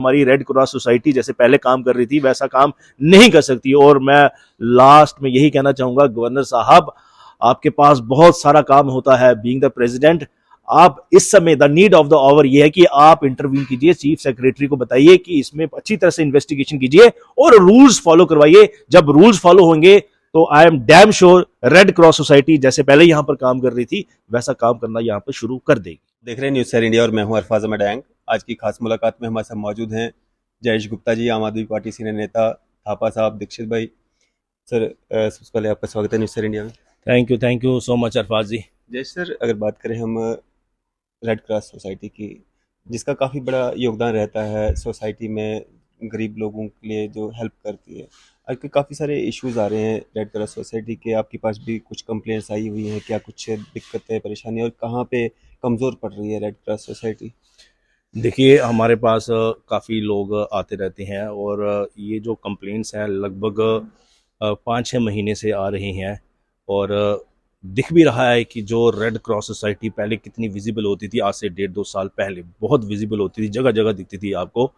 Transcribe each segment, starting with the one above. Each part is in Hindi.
हमारी रेड क्रॉस सोसाइटी जैसे पहले काम कर रही थी वैसा काम नहीं कर सकती। और मैं लास्ट में यही कहना चाहूंगा, गवर्नर साहब आपके पास बहुत सारा काम होता है बीइंग द प्रेसिडेंट। आप इस समय the need of the hour ये है कि आप इंटरव्यू कीजिए, चीफ सेक्रेटरी को बताइए कि इसमें अच्छी तरह से इन्वेस्टिगेशन कीजिए और रूल्स फॉलो करवाइए। जब रूल्स फॉलो होंगे तो I am damn sure red cross society जैसे पहले यहां पर काम कर रही थी वैसा काम करना यहां पर शुरू कर देगी। देख रहे हैं न्यूज़ सर इंडिया और मैं हूं अरफाज अहमद डैंग। आज की खास मुलाकात में हमारे साथ मौजूद हैं जयेश गुप्ता जी, आम आदमी पार्टी सीनियर नेता, थापा साहब, दीक्षित भाई। सर सबसे पहले आपका स्वागत है न्यूज़ सर इंडिया में। Thank you so much Arfaz ji. Jayesh sir, अगर बात करें हम रेड क्रॉस सोसाइटी की, जिसका काफ़ी बड़ा योगदान रहता है सोसाइटी में, गरीब लोगों के लिए जो हेल्प करती है, आजकल काफ़ी सारे इश्यूज आ रहे हैं रेड क्रॉस सोसाइटी के। आपके पास भी कुछ कंप्लेंट्स आई हुई हैं, क्या कुछ दिक्कतें, परेशानी, और कहाँ पे कमज़ोर पड़ रही है रेड क्रॉस सोसाइटी? देखिए, हमारे पास काफ़ी लोग आते रहते हैं और ये जो कंप्लेंट्स हैं लगभग 5-6 महीने से आ रही हैं। और दिख भी रहा है कि जो रेड क्रॉस सोसाइटी पहले कितनी विजिबल होती थी, आज से 1.5-2 साल पहले बहुत विजिबल होती थी, जगह जगह दिखती थी आपको।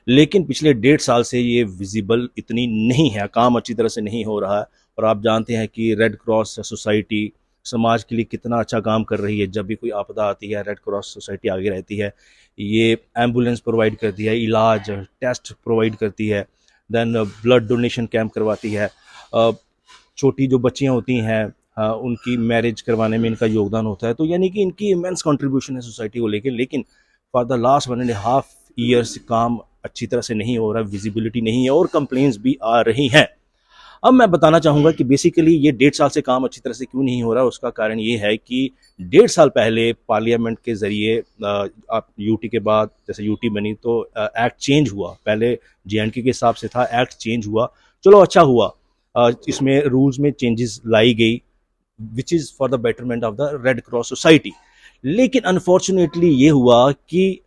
लेकिन पिछले 1.5 साल से ये विजिबल इतनी नहीं है, काम अच्छी तरह से नहीं हो रहा है। और आप जानते हैं कि रेड क्रॉस सोसाइटी समाज के लिए कितना अच्छा काम कर रही है। जब भी कोई आपदा आती है रेड क्रॉस सोसाइटी आगे रहती है। ये एम्बुलेंस प्रोवाइड करती है, इलाज, टेस्ट प्रोवाइड करती है, देन ब्लड डोनेशन कैंप करवाती है। छोटी जो बच्चियां होती हैं उनकी मैरिज करवाने में इनका योगदान होता है। तो यानी कि इनकी इमेंस कंट्रीब्यूशन है सोसाइटी को लेकर। लेकिन फॉर द लास्ट 1.5 ईयर्स काम अच्छी तरह से नहीं हो रहा, विजिबिलिटी नहीं है और कंप्लेंट्स भी आ रही हैं। अब मैं बताना चाहूँगा कि बेसिकली ये 1.5 साल से काम अच्छी तरह से क्यों नहीं हो रहा। उसका कारण ये है कि 1.5 साल पहले पार्लियामेंट के ज़रिए आप यूटी के बाद जैसे यूटी बनी तो एक्ट चेंज हुआ। पहले जेएंडके के हिसाब से था, एक्ट चेंज हुआ, चलो अच्छा हुआ। इसमें रूल्स में चेंजेस लाई गई which is for the betterment of the red cross society. लेकिन अनफॉर्चुनेटली ये हुआ कि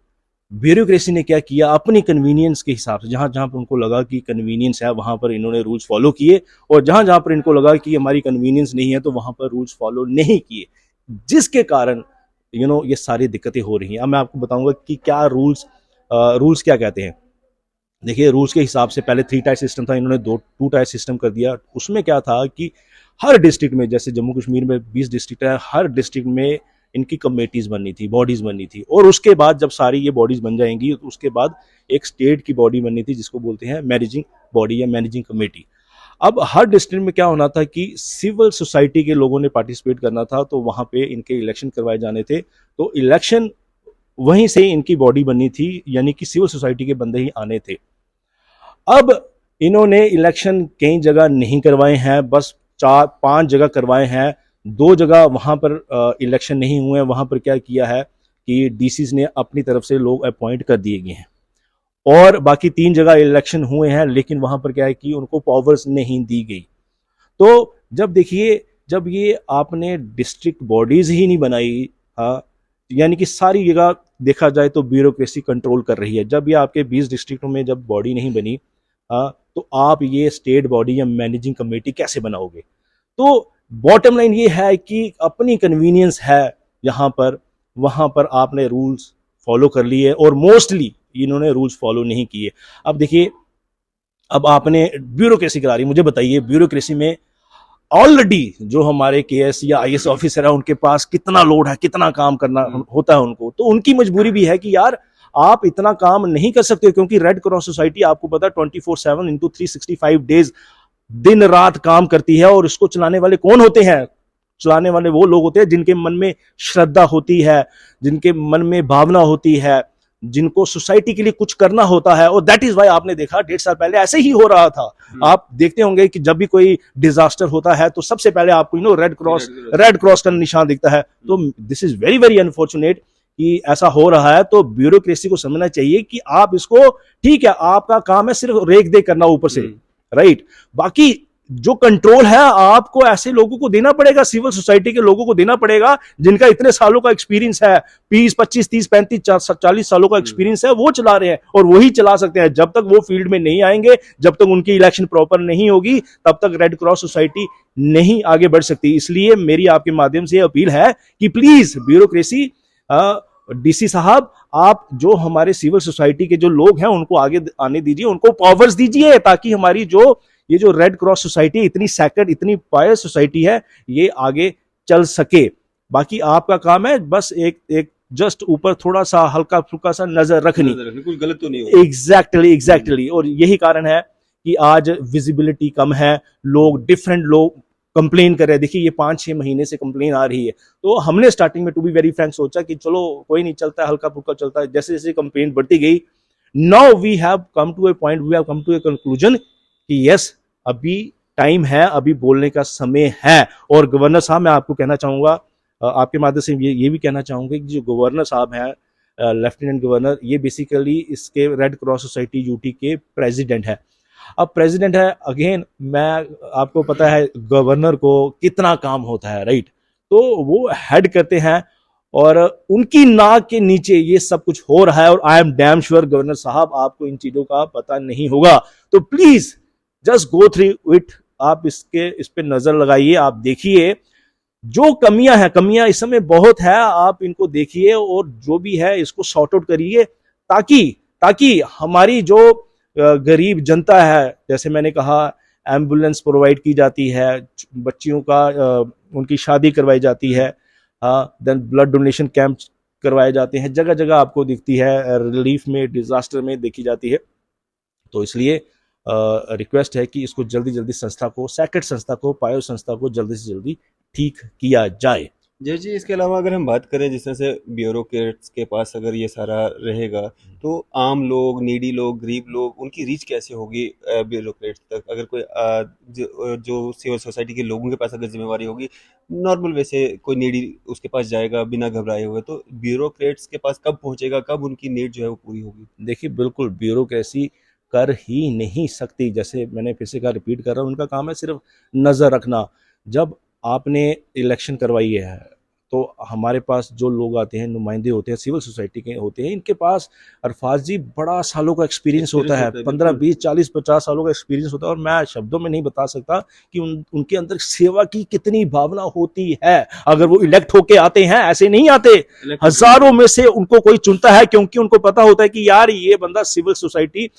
ब्यूरोक्रेसी ने क्या किया, अपनी कन्वीनियंस के हिसाब से जहाँ जहाँ पर उनको लगा कि कन्वीनियंस है वहाँ पर इन्होंने रूल्स फॉलो किए, और जहाँ जहाँ पर इनको लगा कि हमारी कन्वीनियंस नहीं है तो वहाँ पर रूल्स फॉलो नहीं किए, जिसके कारण ये सारी दिक्कतें हो रही हैं। अब मैं आपको बताऊंगा कि क्या रूल्स क्या कहते हैं। देखिए, रूल्स के हिसाब से पहले 3 टायर सिस्टम था, इन्होंने 2 टायर सिस्टम कर दिया। उसमें क्या था कि हर डिस्ट्रिक्ट में, जैसे जम्मू कश्मीर में 20 डिस्ट्रिक्ट है, हर डिस्ट्रिक्ट में इनकी कमेटीज बननी थी, बॉडीज बननी थी। और उसके बाद जब सारी ये बॉडीज बन जाएंगी तो उसके बाद एक स्टेट की बॉडी बननी थी जिसको बोलते हैं मैनेजिंग बॉडी या मैनेजिंग कमेटी। अब हर डिस्ट्रिक्ट में क्या होना था कि सिविल सोसाइटी के लोगों ने पार्टिसिपेट करना था, तो वहां पे इनके इलेक्शन करवाए जाने थे। तो इलेक्शन वहीं से इनकी बॉडी बननी थी, यानी कि सिविल सोसाइटी के बंदे ही आने थे। अब इन्होंने इलेक्शन कई जगह नहीं करवाए हैं, बस 4-5 जगह करवाए हैं। 2 जगह वहां पर इलेक्शन नहीं हुए हैं। वहां पर क्या किया है कि डीसीज ने अपनी तरफ से लोग अपॉइंट कर दिए गए हैं, और बाकी 3 जगह इलेक्शन हुए हैं, लेकिन वहां पर क्या है कि उनको पावर्स नहीं दी गई। तो जब देखिए, जब ये आपने डिस्ट्रिक्ट बॉडीज ही नहीं बनाई, यानी कि सारी जगह देखा जाए तो ब्यूरोक्रेसी कंट्रोल कर रही है। जब ये आपके 20 डिस्ट्रिक्टों में जब बॉडी नहीं बनी, तो आप ये स्टेट बॉडी या मैनेजिंग कमेटी कैसे बनाओगे। तो बॉटम लाइन ये है कि अपनी कन्वीनियंस है यहाँ पर, वहाँ पर आपने रूल्स फॉलो कर लिए और मोस्टली इन्होंने रूल्स फॉलो नहीं किए। अब देखिए, अब आपने ब्यूरोक्रेसी करा रही, मुझे बताइए ब्यूरोक्रेसी में ऑलरेडी जो हमारे केएस या आईएएस ऑफिसर है उनके पास कितना लोड है, कितना काम करना होता है उनको। तो उनकी मजबूरी भी है कि यार आप इतना काम नहीं कर सकते, क्योंकि रेड क्रॉस सोसाइटी आपको पता है 24/7 इंटू 365 डेज दिन रात काम करती है। और इसको चलाने वाले कौन होते हैं? चलाने वाले वो लोग होते हैं जिनके मन में श्रद्धा होती है, जिनके मन में भावना होती है, जिनको सोसाइटी के लिए कुछ करना होता है। और दैट इज वाई आपने देखा 1.5 साल पहले ऐसे ही हो रहा था। आप देखते होंगे कि जब भी कोई डिजास्टर होता है तो सबसे पहले आपको रेड क्रॉस का निशान दिखता है। तो this is very very unfortunate कि ऐसा हो रहा है। तो ब्यूरोक्रेसी को समझना चाहिए कि आप इसको, ठीक है आपका काम है सिर्फ रेख दे करना ऊपर से, राइट, बाकी जो कंट्रोल है आपको ऐसे लोगों को देना पड़ेगा, सिविल सोसाइटी के लोगों को देना पड़ेगा जिनका इतने सालों का एक्सपीरियंस है, 20, 25, 30, 35, 40 सालों का एक्सपीरियंस है, वो चला रहे हैं और वही चला सकते हैं। जब तक वो फील्ड में नहीं आएंगे, जब तक उनकी इलेक्शन प्रॉपर नहीं होगी, तब तक रेड क्रॉस सोसाइटी नहीं आगे बढ़ सकती। इसलिए मेरी आपके माध्यम से अपील है कि प्लीज ब्यूरोक्रेसी डीसी साहब, आप जो हमारे सिविल सोसाइटी के जो लोग हैं उनको आगे आने दीजिए, उनको पावर्स दीजिए, ताकि हमारी जो ये जो रेड क्रॉस सोसाइटी इतनी सैक्रेड, इतनी पायस सोसाइटी है, ये आगे चल सके। बाकी आपका काम है बस एक एक जस्ट ऊपर थोड़ा सा हल्का फुल्का सा नजर रखनी। कुछ गलत तो नहीं हो। एग्जैक्टली। और यही कारण है कि आज विजिबिलिटी कम है, लोग डिफरेंट लोग कंप्लेन कर रहे हैं। देखिए ये 5-6 महीने से कंप्लेन आ रही है, तो हमने स्टार्टिंग में टू बी वेरी फ्रैंक सोचा कि चलो कोई नहीं, चलता है, हल्का फुल्का चलता है। जैसे जैसे कंप्लेन बढ़ती गई, now we have come to a point, we have come to a conclusion कि यस, अभी टाइम है, अभी बोलने का समय है। और गवर्नर साहब, मैं आपको कहना चाहूंगा, आपके माध्यम से ये भी कहना चाहूंगा कि जो गवर्नर साहब हैं, लेफ्टिनेंट गवर्नर, ये बेसिकली इसके रेड क्रॉस सोसाइटी यूटी के प्रेसिडेंट है। अब प्रेसिडेंट है, अगेन मैं, आपको पता है गवर्नर को कितना काम होता है, राइट? तो वो हेड करते हैं और उनकी नाक के नीचे ये सब कुछ हो रहा है। और I am damn sure governor साहब आपको इन चीजों का पता नहीं होगा, तो please just go through it. आप इस पे नजर लगाइए, आप देखिए जो कमियां हैं, कमियां इस समय बहुत है, आप इनको देखिए और जो भी है इसको सॉर्ट आउट करिए, ताकि ताकि हमारी जो गरीब जनता है, जैसे मैंने कहा, एम्बुलेंस प्रोवाइड की जाती है, बच्चियों का उनकी शादी करवाई जाती है, देन ब्लड डोनेशन कैंप करवाए जाते हैं, जगह जगह आपको दिखती है, रिलीफ में, डिजास्टर में देखी जाती है। तो इसलिए रिक्वेस्ट है कि इसको जल्दी जल्दी संस्था को, सैक्रेड संस्था को, पायो संस्था को जल्दी से जल्दी ठीक किया जाए। जय जी, इसके अलावा अगर हम बात करें जिस तरह से ब्यूरोक्रेट्स के पास अगर ये सारा रहेगा, तो आम लोग, नीडी लोग, गरीब लोग, उनकी रीच कैसे होगी ब्यूरोक्रेट्स तक? अगर कोई जो सिविल सोसाइटी के लोगों के पास अगर जिम्मेवारी होगी, नॉर्मल वैसे कोई नीडी उसके पास जाएगा बिना घबराए हुए, तो ब्यूरोक्रेट्स के पास कब पहुंचेगा, कब उनकी नीड जो है वो पूरी होगी? देखिए बिल्कुल ब्यूरोक्रेसी कर ही नहीं सकती, जैसे मैंने फिर से कहा, रिपीट कर रहा हूं, उनका काम है सिर्फ नजर रखना। जब आपने इलेक्शन करवाई है, तो हमारे पास जो लोग आते हैं, नुमाइंदे होते हैं, सिविल सोसाइटी के होते हैं, इनके पास अरफाज जी बड़ा सालों का एक्सपीरियंस होता है, 15, 20, 40, 50 सालों का एक्सपीरियंस होता है। और मैं शब्दों में नहीं बता सकता कि उनके अंदर सेवा की कितनी भावना होती है। अगर वो इलेक्ट होके आते हैं, ऐसे नहीं आते, हजारों में से उनको कोई चुनता है, क्योंकि उनको पता होता है कि यार ये बंदा सिविल सोसाइटी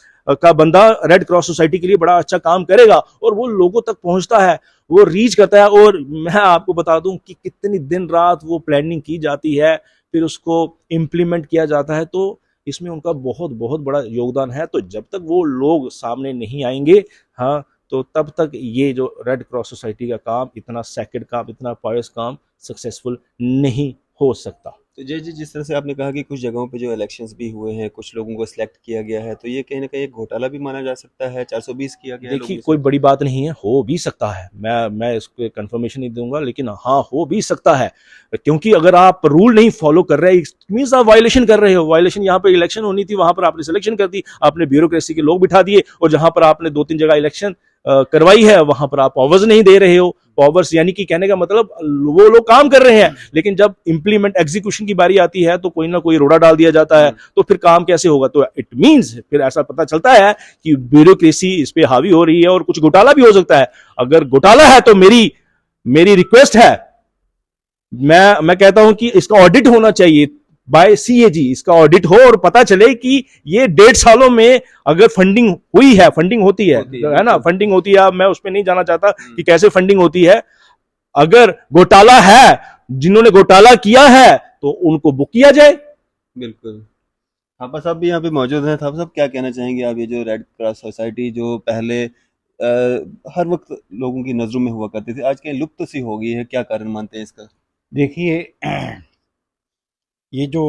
का बंदा रेड क्रॉस सोसाइटी के लिए बड़ा अच्छा काम करेगा, और वो लोगों तक पहुंचता है, वो रीच करता है। और मैं आपको बता दूं कि कितनी दिन रात वो प्लानिंग की जाती है, फिर उसको इम्प्लीमेंट किया जाता है। तो इसमें उनका बहुत बहुत बड़ा योगदान है। तो जब तक वो लोग सामने नहीं आएंगे, हाँ, तो तब तक ये जो रेड क्रॉस सोसाइटी का काम, इतना सैक्रेड काम, इतना पायस काम सक्सेसफुल नहीं हो सकता। तो जय जी, जिस तरह से आपने कहा कि कुछ जगहों पे जो इलेक्शंस भी हुए हैं, कुछ लोगों को सिलेक्ट किया गया है, तो ये कहीं ना कहीं एक घोटाला भी माना जा सकता है? 420 किया गया है देखिए लोगों कोई से। बड़ी बात नहीं है, हो भी सकता है, मैं इसको कंफर्मेशन नहीं दूंगा, लेकिन हाँ, हो भी सकता है। क्योंकि अगर आप रूल नहीं फॉलो कर रहे, मींस आप वायलेशन कर रहे हो। वायलेशन, यहाँ पर इलेक्शन होनी थी, वहां पर आपने सिलेक्शन कर दी, आपने ब्यूरोक्रेसी के लोग बिठा दिए, और जहां पर आपने 2-3 जगह इलेक्शन करवाई है, वहां पर आप पावर्स नहीं दे रहे हो। पावर्स यानी कि कहने का मतलब वो लोग काम कर रहे हैं, लेकिन जब इंप्लीमेंट एग्जीक्यूशन की बारी आती है, तो कोई ना कोई रोड़ा डाल दिया जाता है, तो फिर काम कैसे होगा? तो इट मींस फिर ऐसा पता चलता है कि ब्यूरोक्रेसी इस पे हावी हो रही है, और कुछ घोटाला भी हो सकता है। अगर घोटाला है तो मेरी मेरी रिक्वेस्ट है, मैं कहता हूं कि इसका ऑडिट होना चाहिए बाय सीएजी, इसका ऑडिट हो और पता चले कि ये 1.5 सालों में अगर फंडिंग हुई है, फंडिंग होती है ना, फंडिंग होती है। मैं उसमें नहीं जाना चाहता कि कैसे फंडिंग होती है। अगर घोटाला है, जिन्होंने घोटाला किया है, तो उनको बुक किया जाए। बिल्कुल। थापा साहब भी यहाँ पे मौजूद हैं। थापा साहब, क्या कहना चाहेंगे आप? ये जो रेड क्रॉस सोसाइटी जो पहले हर वक्त लोगों की नज़रों में हुआ करती थी, आज कहीं लुप्त सी हो गई है, क्या कारण मानते हैं इसका? देखिए, ये जो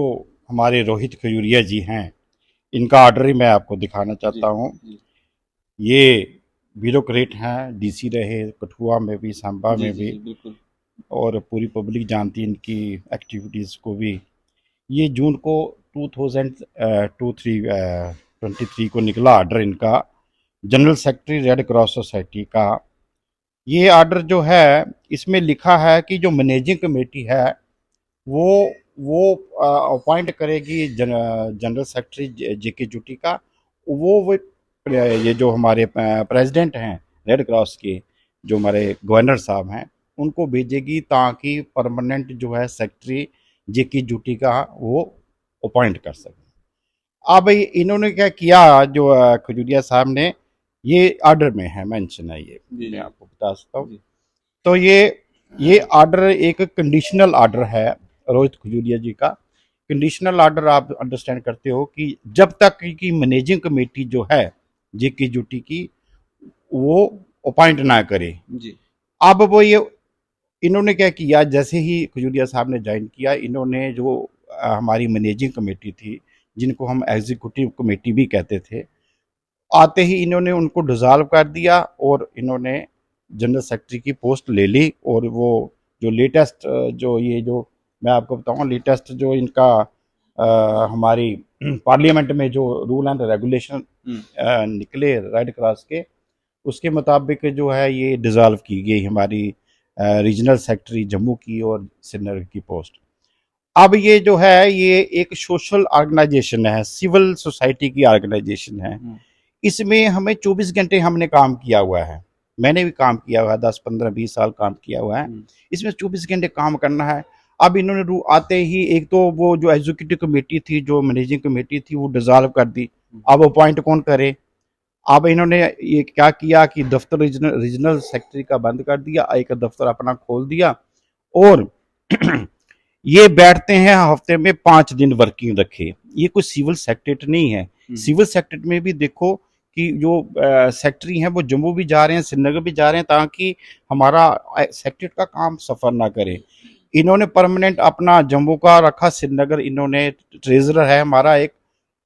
हमारे रोहित खजूरिया जी हैं, इनका ऑर्डर ही मैं आपको दिखाना चाहता हूँ। ये ब्यूरोक्रेट हैं, डीसी रहे कठुआ में भी, सांबा में भी, बिल्कुल। और पूरी पब्लिक जानती है इनकी एक्टिविटीज़ को भी। ये जून को 2023 को निकला ऑर्डर इनका, general secretary red cross society का। ये ऑर्डर जो है, इसमें लिखा है कि जो मैनेजिंग कमेटी है वो अपॉइंट करेगी जनरल सेक्रेटरी जेके जूटी का। वो ये जो हमारे प्रेसिडेंट हैं रेड क्रॉस के, जो हमारे गवर्नर साहब हैं, उनको भेजेगी, ताकि परमानेंट जो है सेक्रेटरी जेके जूटी का वो अपॉइंट कर सकें। अब इन्होंने क्या किया, जो खजूरिया साहब ने, ये ऑर्डर में है, मेंशन है, ये मैं आपको बता सकता हूँ। तो ये ऑर्डर एक कंडीशनल ऑर्डर है रोहित खजूरिया जी का। कंडीशनल ऑर्डर आप अंडरस्टैंड करते हो कि जब तक की मैनेजिंग कमेटी जो है जेके ड्यूटी की वो अपॉइंट ना करे जी। अब वो ये इन्होंने क्या किया, जैसे ही खजूरिया साहब ने ज्वाइन किया, इन्होंने जो हमारी मैनेजिंग कमेटी थी, जिनको हम एग्जीक्यूटिव कमेटी भी कहते थे, आते ही इन्होंने उनको डिसॉल्व कर दिया और इन्होंने जनरल सेक्रेटरी की पोस्ट ले ली। और वो जो लेटेस्ट जो मैं आपको बताऊं, लेटेस्ट जो इनका हमारी पार्लियामेंट में जो रूल एंड रेगुलेशन निकले रेड क्रॉस के, उसके मुताबिक जो है ये डिसॉल्व की गई हमारी रीजनल सेक्रेटरी जम्मू की और श्रीनगर की पोस्ट। अब ये जो है ये एक सोशल ऑर्गेनाइजेशन है, सिविल सोसाइटी की ऑर्गेनाइजेशन है। इसमें हमें 24 घंटे हमने काम किया हुआ है, मैंने भी काम किया हुआ है, 10-15-20 साल काम किया हुआ है। इसमें 24 घंटे काम करना है। अब इन्होंने आते ही एक तो वो जो एग्जीक्यूटिव कमेटी थी, जो मैनेजिंग कमेटी थी, वो डिसॉल्व कर दी। अब अपॉइंट कौन करे? अब इन्होंने ये क्या किया कि दफ्तर रीजनल सेक्रेटरी का बंद कर दिया, एक दफ्तर अपना खोल दिया और ये बैठते हैं हफ्ते में 5 दिन वर्किंग रखे। ये कोई सिविल सेक्रेटरी नहीं है। सिविल सेक्रेटरी में भी देखो कि जो सेक्रेटरी हैं वो जम्मू भी जा रहे हैं, श्रीनगर भी जा रहे हैं, ताकि हमारा सेक्रेटरी का काम सफर ना करे। इन्होंने परमानेंट अपना जम्मू का रखा, श्रीनगर इन्होंने ट्रेजरर है हमारा एक,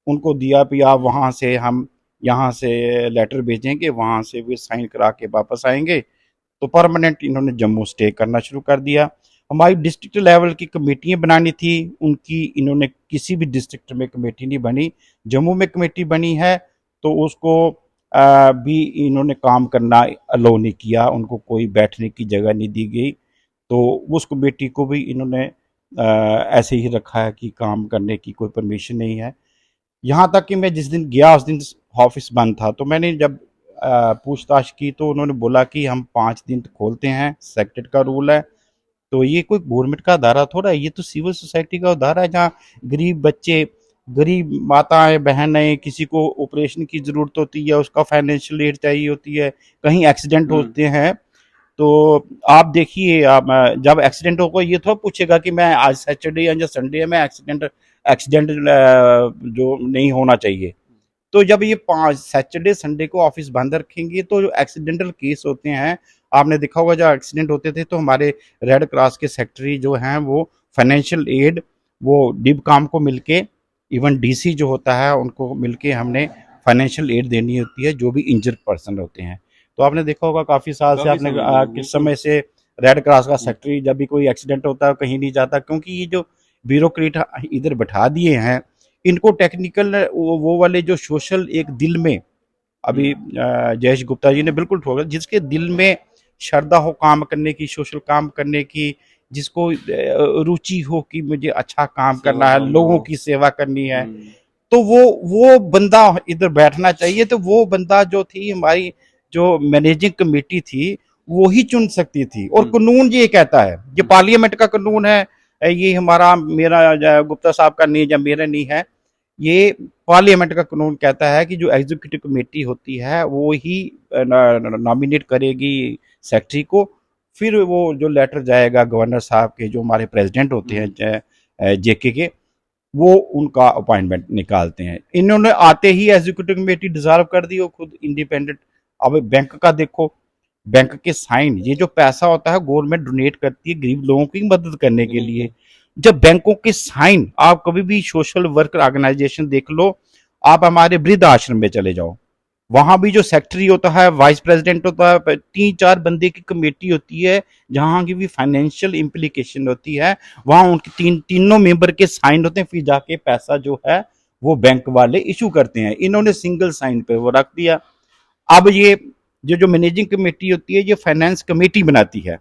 उनको दिया भी आप वहाँ से, हम यहाँ से लेटर भेजेंगे, वहाँ से भी साइन करा के वापस आएंगे। तो परमानेंट इन्होंने जम्मू स्टे करना शुरू कर दिया। हमारी डिस्ट्रिक्ट लेवल की कमेटियाँ बनानी थी, उनकी इन्होंने किसी भी डिस्ट्रिक्ट में कमेटी नहीं बनी। जम्मू में कमेटी बनी है तो उसको भी इन्होंने काम करना अलाउ नहीं किया, उनको कोई बैठने की जगह नहीं दी गई। तो उस कमेटी को भी इन्होंने ऐसे ही रखा है कि काम करने की कोई परमिशन नहीं है। यहाँ तक कि मैं जिस दिन गया उस दिन ऑफिस बंद था, तो मैंने जब पूछताछ की तो उन्होंने बोला कि हम 5 दिन खोलते हैं, सेक्रेटरी का रूल है। तो ये कोई गवर्नमेंट का अदारा थोड़ा है, ये तो सिविल सोसाइटी का अदारा है, जहाँ गरीब बच्चे, गरीब माताएं बहनें, किसी को ऑपरेशन की ज़रूरत होती है, उसका फाइनेंशियल एड चाहिए होती है, कहीं एक्सीडेंट होते हैं। तो आप देखिए, आप जब एक्सीडेंट होगा ये थोड़ा पूछेगा कि मैं आज सैटरडे या संडे में एक्सीडेंट जो नहीं होना चाहिए। तो जब ये 5 सैटरडे संडे को ऑफिस बंद रखेंगे तो जो एक्सीडेंटल केस होते हैं, आपने देखा होगा जब एक्सीडेंट होते थे तो हमारे रेड क्रॉस के सेक्रेटरी जो हैं वो फाइनेंशियल एड वो डिब काम को मिलके, इवन डीसी जो होता है उनको मिलके हमने फाइनेंशियल एड देनी होती है जो भी इंजर्ड पर्सन होते हैं। तो आपने देखा होगा काफ़ी साल से, आपने किस समय से रेड क्रॉस का सेक्रेटरी जब भी कोई एक्सीडेंट होता है कहीं नहीं जाता, क्योंकि ये जो ब्यूरोक्रेट इधर बैठा दिए हैं, इनको टेक्निकल वो वाले जो सोशल एक दिल में, अभी जयेश गुप्ता जी ने बिल्कुल ठोका, जिसके दिल में श्रद्धा हो काम करने की, सोशल काम करने की, जिसको रुचि हो कि मुझे अच्छा काम करना है, लोगों की सेवा करनी है, तो वो बंदा इधर बैठना चाहिए। तो वो बंदा जो थी हमारी जो मैनेजिंग कमेटी थी वो ही चुन सकती थी। और कानून ये कहता है, ये पार्लियामेंट का कानून है, ये हमारा मेरा गुप्ता साहब का नहीं या मेरा नहीं है, ये पार्लियामेंट का कानून कहता है कि जो एग्जीक्यूटिव कमेटी होती है वो ही नॉमिनेट करेगी सेक्रेटरी को। फिर वो जो लेटर जाएगा गवर्नर साहब के, जो हमारे प्रेसिडेंट होते हैं जेके के, वो उनका अपॉइंटमेंट निकालते हैं। इन्होंने आते ही एग्जीक्यूटिव कमेटी डिसॉल्व कर दी, वो खुद इंडिपेंडेंट। अब बैंक का देखो, बैंक के साइन, ये जो पैसा होता है गवर्नमेंट डोनेट करती है गरीब लोगों की मदद करने के लिए। जब बैंकों के साइन, आप कभी भी सोशल वर्क ऑर्गेनाइजेशन देख लो, आप हमारे वृद्ध आश्रम में चले जाओ, वहां भी जो सेक्रेटरी होता है, वाइस प्रेसिडेंट होता है, 3-4 बंदे की कमेटी होती है, जहां की भी फाइनेंशियल इम्प्लीकेशन होती है, वहां उनके तीनों मेंबर के साइन होते हैं। फिर जाके पैसा जो है वो बैंक वाले इशू करते हैं। इन्होंने सिंगल साइन पे वो रख दिया। अब ये जो मैनेजिंग कमेटी होती है, ये फाइनेंस कमेटी बनाती है,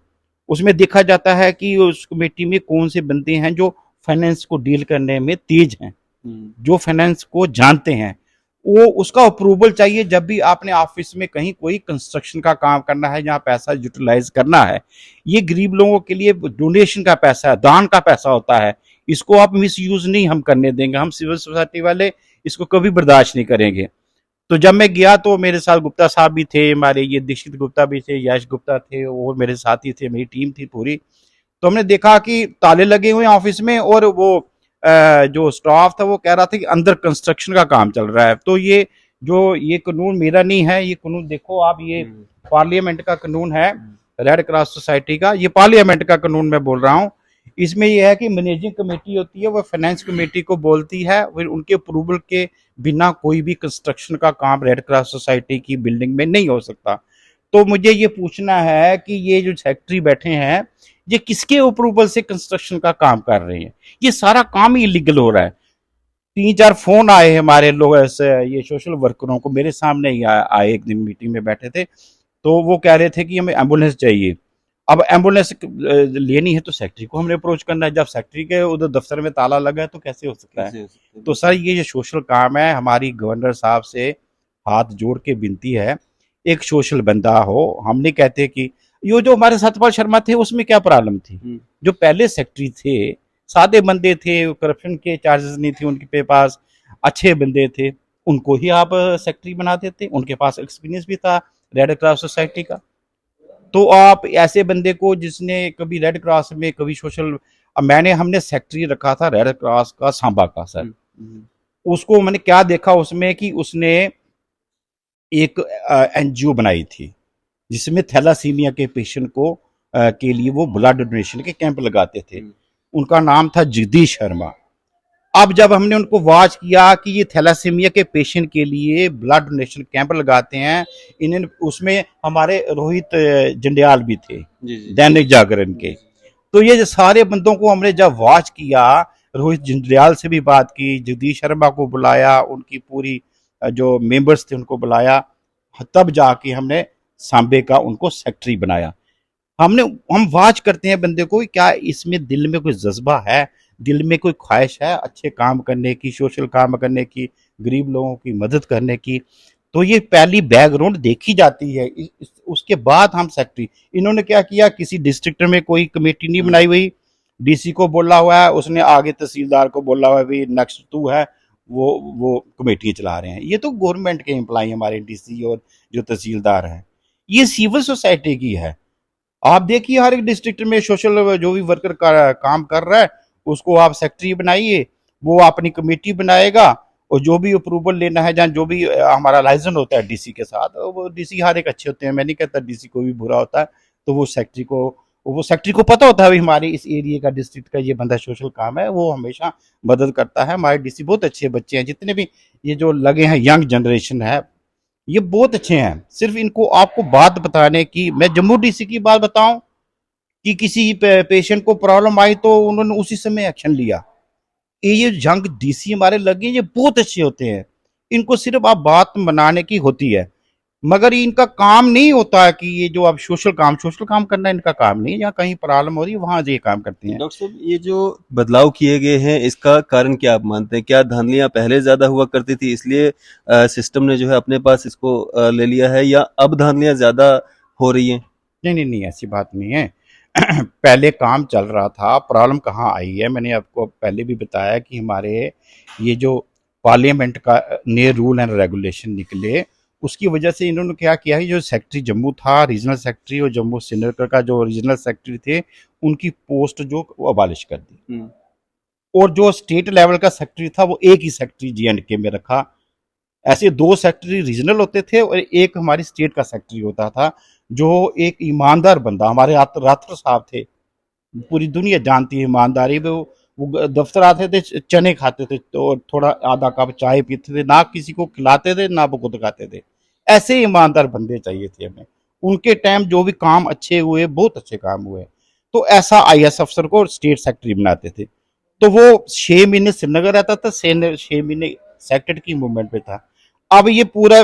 उसमें देखा जाता है कि उस कमेटी में कौन से बंदे हैं जो फाइनेंस को डील करने में तेज हैं, जो फाइनेंस को जानते हैं, वो उसका अप्रूवल चाहिए जब भी आपने ऑफिस में कहीं कोई कंस्ट्रक्शन का काम करना है, जहाँ पैसा यूटिलाइज करना है। ये गरीब लोगों के लिए डोनेशन का पैसा है, दान का पैसा होता है। इसको आप मिस यूज नहीं हम करने देंगे, हम सिविल सोसाइटी वाले इसको कभी बर्दाश्त नहीं करेंगे। तो जब मैं गया तो मेरे साथ गुप्ता साहब भी थे, हमारे ये दीक्षित गुप्ता भी थे, यश गुप्ता थे, और मेरे साथी थे, मेरी टीम थी पूरी। तो हमने देखा कि ताले लगे हुए हैं ऑफिस में, और वो जो स्टाफ था वो कह रहा था कि अंदर कंस्ट्रक्शन का काम चल रहा है। तो ये कानून मेरा नहीं है, ये कानून देखो आप, ये पार्लियामेंट का कानून है, रेड क्रॉस सोसाइटी का, ये पार्लियामेंट का कानून मैं बोल रहा हूँ। इसमें यह है कि मैनेजिंग कमेटी होती है, वो फाइनेंस कमेटी को बोलती है, फिर उनके अप्रूवल के बिना कोई भी कंस्ट्रक्शन का काम रेड क्रॉस सोसाइटी की बिल्डिंग में नहीं हो सकता। तो मुझे ये पूछना है कि ये जो सेक्रेटरी बैठे हैं, ये किसके अप्रूवल से कंस्ट्रक्शन का काम कर रहे हैं? ये सारा काम ही इलीगल हो रहा है। 3-4 फोन आए हमारे लोग ऐसे, ये सोशल वर्करों को, मेरे सामने ही आए, एक दिन मीटिंग में बैठे थे, तो वो कह रहे थे कि हमें एम्बुलेंस चाहिए। अब एम्बुलेंस लेनी है तो सेक्रेटरी को हमने अप्रोच करना है, जब सेक्रेटरी के उधर दफ्तर में ताला लगा है तो कैसे हो सकता है? तो सर ये जो सोशल काम है, हमारी गवर्नर साहब से हाथ जोड़ के विनती है, एक सोशल बंदा हो। हम नहीं कहते कि ये जो हमारे सतपाल शर्मा थे उसमें क्या प्रॉब्लम थी, जो पहले सेक्रेटरी थे सादे बंदे थे, करप्शन के चार्जेस नहीं थे उनके पास, अच्छे बंदे थे, उनको ही आप सेक्रेटरी बना देते, उनके पास एक्सपीरियंस भी था रेड क्रॉस सोसाइटी का। तो आप ऐसे बंदे को जिसने कभी रेड क्रॉस में कभी सोशल, हमने सेक्रेटरी रखा था रेड क्रॉस का सांबा का सर, उसको मैंने क्या देखा उसमें कि उसने एक एनजीओ बनाई थी जिसमें थैलासीमिया के पेशेंट को के लिए वो ब्लड डोनेशन के कैंप लगाते थे। उनका नाम था जगदीश शर्मा। अब जब हमने उनको वॉच किया कि ये थैलासीमिया के पेशेंट के लिए ब्लड डोनेशन कैंप लगाते हैं, इन्हें उसमें हमारे रोहित जंडियाल भी थे, दैनिक जागरण के। तो ये सारे बंदों को हमने जब वॉच किया, रोहित जंडियाल से भी बात की, जगदीश शर्मा को बुलाया, उनकी पूरी जो मेंबर्स थे उनको बुलाया, तब जाके हमने सांबे का उनको सेक्रेटरी बनाया। हम वाच करते हैं बंदे को, क्या इसमें दिल में कोई जज्बा है, दिल में कोई ख्वाहिश है अच्छे काम करने की, सोशल काम करने की, गरीब लोगों की मदद करने की। तो ये पहली बैकग्राउंड देखी जाती है, उसके बाद हम सेक्रेटरी। इन्होंने क्या किया, किसी डिस्ट्रिक्ट में कोई कमेटी नहीं बनाई हुई, डीसी को बोला हुआ है, उसने आगे तहसीलदार को बोला हुआ है भाई नेक्स्ट तू है, वो कमेटी चला रहे हैं। ये तो गवर्नमेंट के एम्प्लॉय हमारे डीसी और जो तहसीलदार हैं, ये सिविल सोसाइटी की है। आप देखिए हर एक डिस्ट्रिक्ट में सोशल जो भी वर्कर का काम कर रहा है उसको आप सेक्रेटरी बनाइए, वो अपनी कमेटी बनाएगा, और जो भी अप्रूवल लेना है, जहाँ जो भी हमारा लाइसेंस होता है डीसी के साथ, वो डीसी हर एक अच्छे होते हैं, मैं नहीं कहता डीसी कोई भी बुरा होता है। तो वो सेक्रेटरी को पता होता है भाई हमारे इस एरिया का, डिस्ट्रिक्ट का ये बंदा सोशल काम है, वो हमेशा मदद करता है। हमारे डीसी बहुत अच्छे बच्चे हैं, जितने भी ये जो लगे हैं यंग जनरेशन है, ये बहुत अच्छे हैं। सिर्फ इनको आपको बात बताने की, मैं जम्मू डीसी की बात बताऊं कि किसी पेशेंट को प्रॉब्लम आई तो उन्होंने उसी समय एक्शन लिया। ये जंग डीसी हमारे लगे, ये बहुत अच्छे होते हैं, इनको सिर्फ आप बात बनाने की होती है, मगर इनका काम नहीं होता है कि ये जो आप सोशल काम करना इनका काम नहीं है। यहाँ कहीं प्रॉब्लम हो रही है वहां ये काम करते हैं। डॉक्टर साहब, ये जो बदलाव किए गए हैं इसका कारण क्या आप मानते हैं? क्या धांधलियां पहले ज्यादा हुआ करती थी इसलिए सिस्टम ने जो है अपने पास इसको ले लिया है, या अब धांधलियां ज्यादा हो रही हैं? नहीं, ऐसी बात नहीं है। पहले काम चल रहा था, प्रॉब्लम कहाँ आई है, मैंने आपको पहले भी बताया कि हमारे ये जो पार्लियामेंट का नए रूल एंड रेगुलेशन निकले, उसकी वजह से इन्होंने क्या किया है, जो सेक्रेटरी जम्मू था, रीजनल सेक्रेटरी, और जम्मू श्रीनगर का जो रीजनल सेक्रेटरी थे, उनकी पोस्ट जो वो अबालिश कर दी, और जो स्टेट लेवल का सेक्रेटरी था वो एक ही सेक्रेटरी J&K में रखा। ऐसे 2 सेक्रेटरी रीजनल होते थे और एक हमारी स्टेट का सेक्रेटरी होता था, जो एक ईमानदार बंदा, हमारे राठौर साहब थे, पूरी दुनिया जानती है ईमानदारी। वो दफ्तर आते थे, चने खाते थे, तो थोड़ा आधा कप चाय पीते थे, ना किसी को खिलाते थे ना वो खुद खाते थे। ऐसे ईमानदार बंदे चाहिए थे हमें। उनके टाइम जो भी काम अच्छे हुए, बहुत अच्छे काम हुए, तो ऐसा IS अफसर को स्टेट सेक्रेटरी बनाते थे। तो वो 6 महीने श्रीनगर रहता था, 6 महीने सेक्रेटरी की मूवमेंट पे था। अब ये पूरा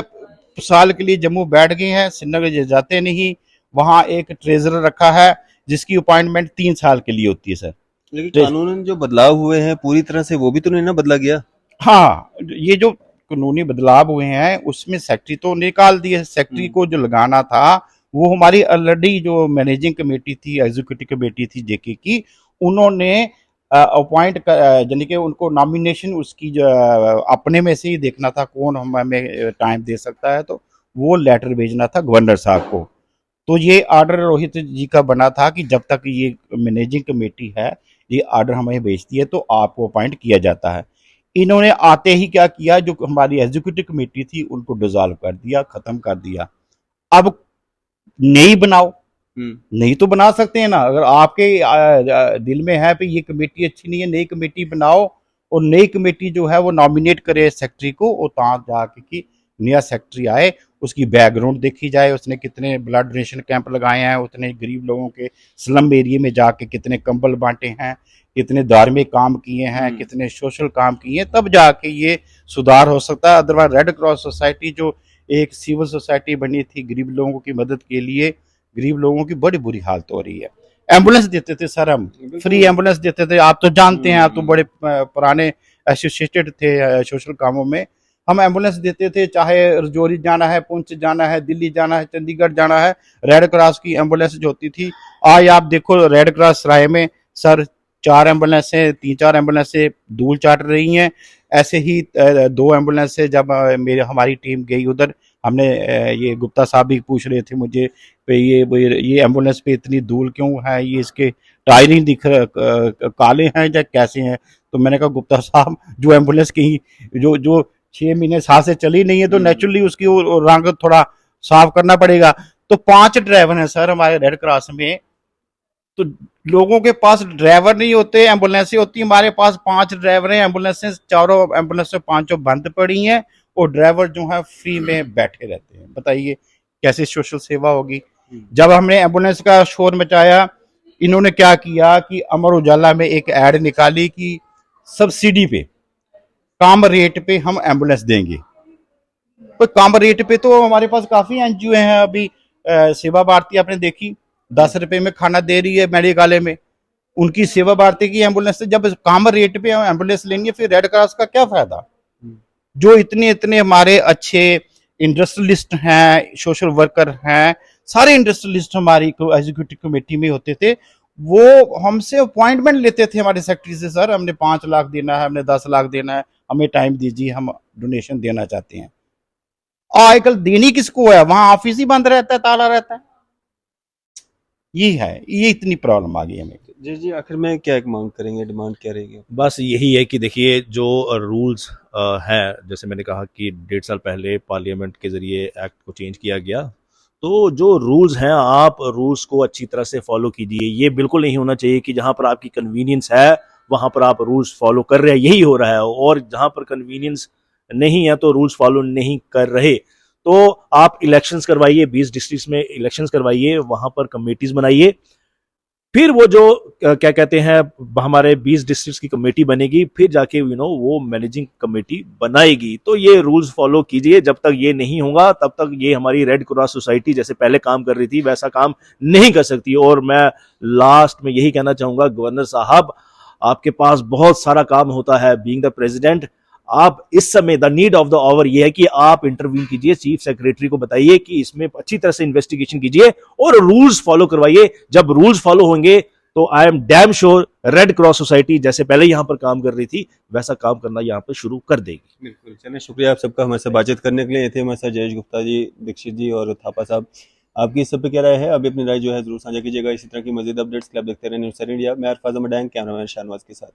साल के लिए जम्मू बैठ गए हैं, श्रीनगर जाते नहीं। वहां एक ट्रेजरर रखा है जिसकी अपॉइंटमेंट 3 साल के लिए होती है सर। लेकिन कानूनन जो बदलाव हुए हैं पूरी तरह से वो भी तो नहीं ना बदला गया। हाँ, ये जो कानूनी बदलाव हुए हैं उसमें सेक्रेटरी तो निकाल दिए, सेक्रेटरी को जो लगाना था वो हमारी ऑलरेडी जो मैनेजिंग कमेटी थी, एग्जीक्यूटिव कमेटी थी जेके की, उन्होंने अपॉइंट यानी कि उनको नॉमिनेशन उसकी जो अपने में से ही देखना था कौन हमें टाइम दे सकता है, तो वो लेटर भेजना था गवर्नर साहब को। तो ये ऑर्डर रोहित जी का बना था कि जब तक ये मैनेजिंग कमेटी है ये ऑर्डर हमें भेजती है तो आपको अपॉइंट किया जाता है। इन्होंने आते ही क्या किया, जो हमारी एग्जीक्यूटिव कमेटी थी उनको डिसॉल्व कर दिया, खत्म कर दिया। अब नई बनाओ, नहीं तो बना सकते हैं ना, अगर आपके दिल में है कि ये कमेटी अच्छी नहीं है, नई कमेटी बनाओ और नई कमेटी जो है वो नॉमिनेट करे सेक्रेटरी को, और तहाँ जाके कि नया सेक्रेटरी आए, उसकी बैकग्राउंड देखी जाए, उसने कितने ब्लड डोनेशन कैंप लगाए हैं, उतने गरीब लोगों के स्लम एरिया में जाके कितने कंबल बांटे हैं, कितने धार्मिक काम किए हैं, कितने सोशल काम किए हैं, तब जाके ये सुधार हो सकता है। अदरवाइज रेड क्रॉस सोसाइटी जो एक सिविल सोसाइटी बनी थी गरीब लोगों की मदद के लिए, गरीब लोगों की बड़ी बुरी हालत हो रही है। एम्बुलेंस देते थे सर, हम फ्री एम्बुलेंस देते थे, आप तो जानते हैं, आप तो बड़े पुराने एसोसिएटेड थे सोशल कामों में। हम एम्बुलेंस देते थे, चाहे रजौरी जाना है, पुंछ जाना है, दिल्ली जाना है, चंडीगढ़ जाना है, रेड क्रॉस की एम्बुलेंस जो होती थी। आज आप देखो रेड क्रॉस सराय में सर 4 एम्बुलेंसें, 3-4 एम्बुलेंसें धूल चाट रही हैं। ऐसे ही 2 एम्बुलेंसें जब हमारी टीम गई उधर, हमने ये गुप्ता साहब भी पूछ रहे थे मुझे पे ये एम्बुलेंस पे इतनी धूल क्यों है, ये इसके टायर ही दिख काले हैं या कैसे हैं। तो मैंने कहा गुप्ता साहब, जो एम्बुलेंस कहीं जो 6 महीने 7 से चली नहीं है तो नेचुरली उसकी रंग थोड़ा साफ करना पड़ेगा। तो 5 ड्राइवर हैं सर हमारे रेड क्रॉस में, तो लोगों के पास ड्राइवर नहीं होते, एम्बुलेंसें होती, हमारे पास 5 ड्राइवर हैं, एम्बुलेंसें चारों एम्बुलेंसें 5 बंद पड़ी हैं और ड्राइवर जो है फ्री में बैठे रहते हैं। बताइए कैसी सोशल सेवा होगी। जब हमने एम्बुलेंस का शोर मचाया, इन्होंने क्या किया कि अमर उजाला में एक ऐड निकाली कि सब्सिडी पे, कम रेट पे हम एम्बुलेंस देंगे। तो कम रेट पे तो हमारे पास काफी एनजीओ हैं अभी, सेवा भारती आपने देखी 10 रुपए में खाना दे रही है मेडिकाले में, उनकी सेवा भारती की एम्बुलेंस से जब कम रेट पे एम्बुलेंस लेंगे फिर रेड क्रॉस का क्या फायदा। जो इतने इतने हमारे अच्छे इंडस्ट्रियलिस्ट हैं, सोशल वर्कर हैं, सारे इंडस्ट्रियलिस्ट हमारी एग्जीक्यूटिव कमेटी में होते थे, वो हमसे अपॉइंटमेंट लेते थे हमारे सेक्रेटरी से, सर हमने 5 लाख देना है, हमने 10 लाख देना है, हमें टाइम दीजिए, हम डोनेशन देना चाहते हैं। आजकल देनी किसको है, वहां ऑफिस ही बंद रहता है, ताला रहता है। ये है, ये इतनी प्रॉब्लम आ गई हमें। जी जी, आखिर में क्या एक मांग करेंगे, डिमांड क्या रहेगी? बस यही है कि देखिए जो रूल्स हैं, जैसे मैंने कहा कि 1.5 साल पहले पार्लियामेंट के ज़रिए एक्ट को चेंज किया गया, तो जो रूल्स हैं आप रूल्स को अच्छी तरह से फॉलो कीजिए। ये बिल्कुल नहीं होना चाहिए कि जहाँ पर आपकी कन्वीनियंस है वहाँ पर आप रूल्स फॉलो कर रहे हैं, यही हो रहा है, और जहाँ पर कन्वीनियंस नहीं है तो रूल्स फॉलो नहीं कर रहे। तो आप इलेक्शंस करवाइए, 20 डिस्ट्रिक्ट्स में इलेक्शंस करवाइए, वहाँ पर कमेटीज बनाइए, फिर वो जो क्या कहते हैं हमारे 20 डिस्ट्रिक्ट्स की कमेटी बनेगी, फिर जाके वो मैनेजिंग कमेटी बनाएगी। तो ये रूल्स फॉलो कीजिए, जब तक ये नहीं होगा तब तक ये हमारी रेड क्रॉस सोसाइटी जैसे पहले काम कर रही थी वैसा काम नहीं कर सकती। और मैं लास्ट में यही कहना चाहूंगा, गवर्नर साहब आपके पास बहुत सारा काम होता है, बीइंग द प्रेसिडेंट आप इस समय the need of the hour ये है कि आप इंटरव्यू कीजिए, चीफ सेक्रेटरी को बताइए कि इसमें अच्छी तरह से इन्वेस्टिगेशन कीजिए और रूल्स फॉलो करवाइए। जब रूल्स फॉलो होंगे तो I am damn sure red cross society जैसे पहले यहां पर काम कर रही थी वैसा काम करना यहां पर शुरू कर देगी। बिल्कुल, चलिए शुक्रिया आप सबका हमारे साथ बातचीत करने के लिए। ये थे हमारे साथ जयेश गुप्ता जी, दीक्षित जी और थापा साहब। आपकी इस सब पे क्या राय है, अभी अपनी राय जो है जरूर साझा कीजिएगा। इसी तरह की मजीद अपडेट्स के लिए आप देखते रहे न्यूज़ इंडिया। मैं अरफाज अहमद, कैमरामैन शाहनवाज के साथ।